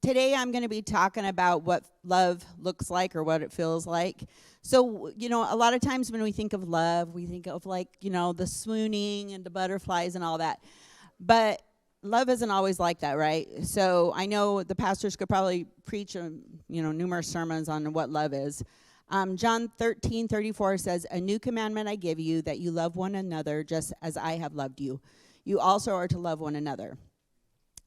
today I'm going to be talking about what love looks like or what it feels like. So, a lot of times when we think of love, we think of the swooning and the butterflies and all that. But love isn't always like that, right? So I know the pastors could probably preach, numerous sermons on what love is. John 13:34 says, "A new commandment I give you, that you love one another just as I have loved you. You also are to love one another."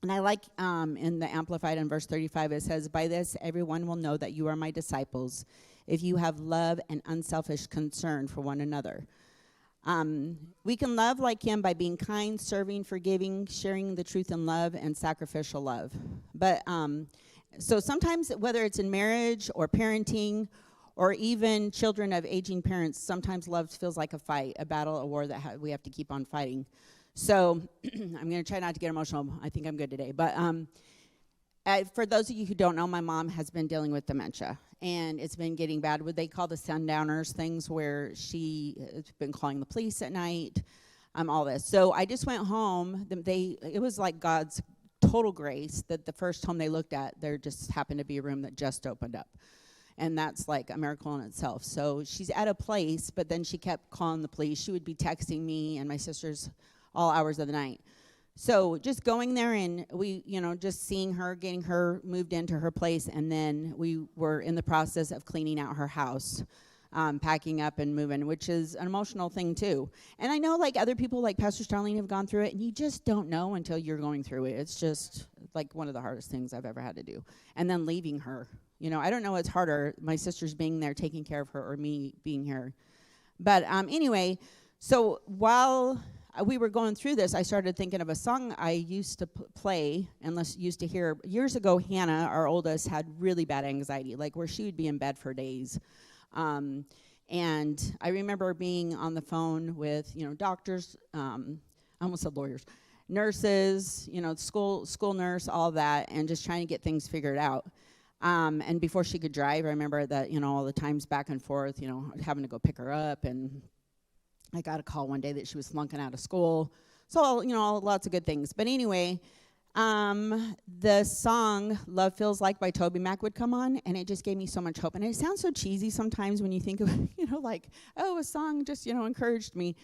And I like in the Amplified in verse 35, it says, "By this everyone will know that you are my disciples, if you have love and unselfish concern for one another." We can love like him by being kind, serving, forgiving, sharing the truth in love, and sacrificial love. But so sometimes, whether it's in marriage or parenting or even children of aging parents, sometimes love feels like a fight, a battle, a war that we have to keep on fighting. So I'm going to try not to get emotional. I think I'm good today. But for those of you who don't know, my mom has been dealing with dementia. And it's been getting bad. What they call the sundowners, things where she has been calling the police at night, all this. So I just went home. It was like God's total grace that the first home they looked at, there just happened to be a room that just opened up. And that's like a miracle in itself. So she's at a place, but then she kept calling the police. She would be texting me and my sisters all hours of the night. So just going there and we, just seeing her, getting her moved into her place, and then we were in the process of cleaning out her house, packing up and moving, which is an emotional thing too. And I know other people like Pastor Starling have gone through it, and you just don't know until you're going through it. It's just like one of the hardest things I've ever had to do. And then leaving her. I don't know what's harder, my sisters being there taking care of her or me being here. But anyway, so while we were going through this, I started thinking of a song I used to play and used to hear. Years ago, Hannah, our oldest, had really bad anxiety, where she would be in bed for days. And I remember being on the phone with, doctors, I almost said lawyers, nurses, school nurse, all that, and just trying to get things figured out. And before she could drive, I remember that, all the times back and forth, having to go pick her up, and I got a call one day that she was flunking out of school. So, lots of good things. But anyway, the song Love Feels Like by Toby Mac would come on, and it just gave me so much hope. And it sounds so cheesy sometimes when you think of, a song just, encouraged me.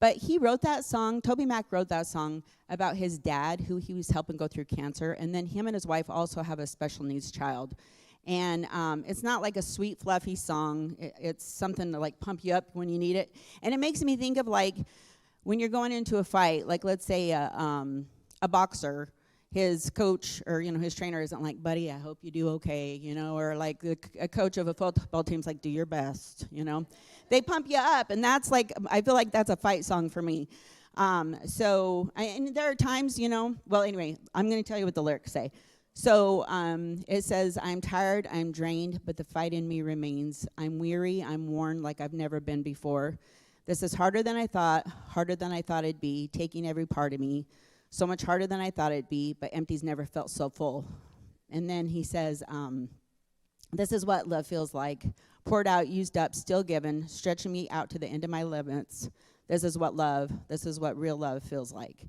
But he wrote that song, Toby Mac wrote that song about his dad, who he was helping go through cancer. And then him and his wife also have a special needs child. And it's not like a sweet, fluffy song. It's something to pump you up when you need it. And it makes me think of when you're going into a fight, let's say a boxer, his coach or his trainer isn't like, "Buddy, I hope you do okay," or a coach of a football team's like, "Do your best," They pump you up, and that's I feel like that's a fight song for me. And there are times, well, anyway, I'm going to tell you what the lyrics say. So it says, "I'm tired, I'm drained, but the fight in me remains. I'm weary, I'm worn like I've never been before. This is harder than I thought it'd be, taking every part of me. So much harder than I thought it'd be, but empty's never felt so full." And then he says, "This is what love feels like. Poured out, used up, still given, stretching me out to the end of my limits. This is what real love feels like."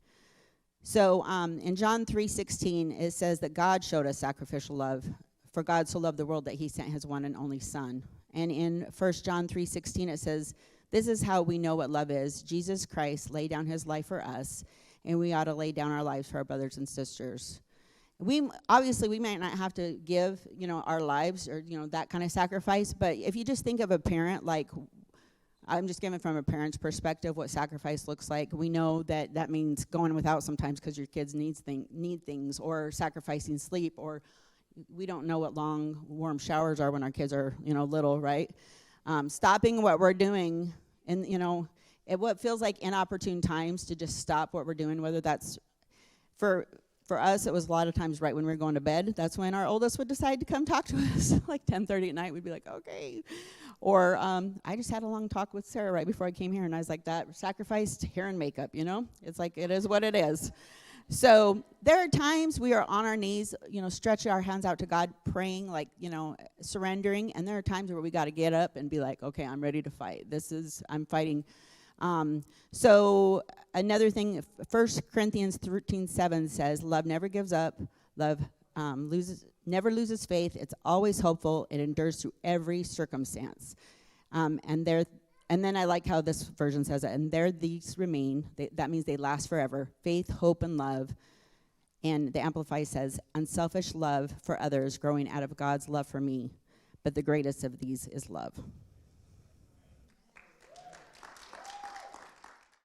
So in John 3:16, it says that God showed us sacrificial love. For God so loved the world that he sent his one and only son. And in 1 John 3:16, it says, "This is how we know what love is. Jesus Christ laid down his life for us, and we ought to lay down our lives for our brothers and sisters." We might not have to give, our lives or, that kind of sacrifice. But if you just think of a parent, I'm just giving from a parent's perspective what sacrifice looks like. We know that means going without sometimes because your kids need things, or sacrificing sleep, or we don't know what long, warm showers are when our kids are, little, right? Stopping what we're doing and, at what feels like inopportune times to just stop what we're doing, whether that's for us, it was a lot of times right when we were going to bed. That's when our oldest would decide to come talk to us, 10:30 at night. We'd be like, "Okay." Or I just had a long talk with Sarah right before I came here, and I was like, that sacrificed hair and makeup, It's it is what it is. So there are times we are on our knees, stretching our hands out to God, praying, surrendering. And there are times where we got to get up and be like, "Okay, I'm ready to fight. I'm fighting." So another thing, 1 Corinthians 13:7 says, "Love never gives up. Love never loses faith. It's always hopeful. It endures through every circumstance. And then I like how this version says it. And there these remain. That means they last forever. Faith, hope, and love. And the Amplified says, unselfish love for others growing out of God's love for me. But the greatest of these is love.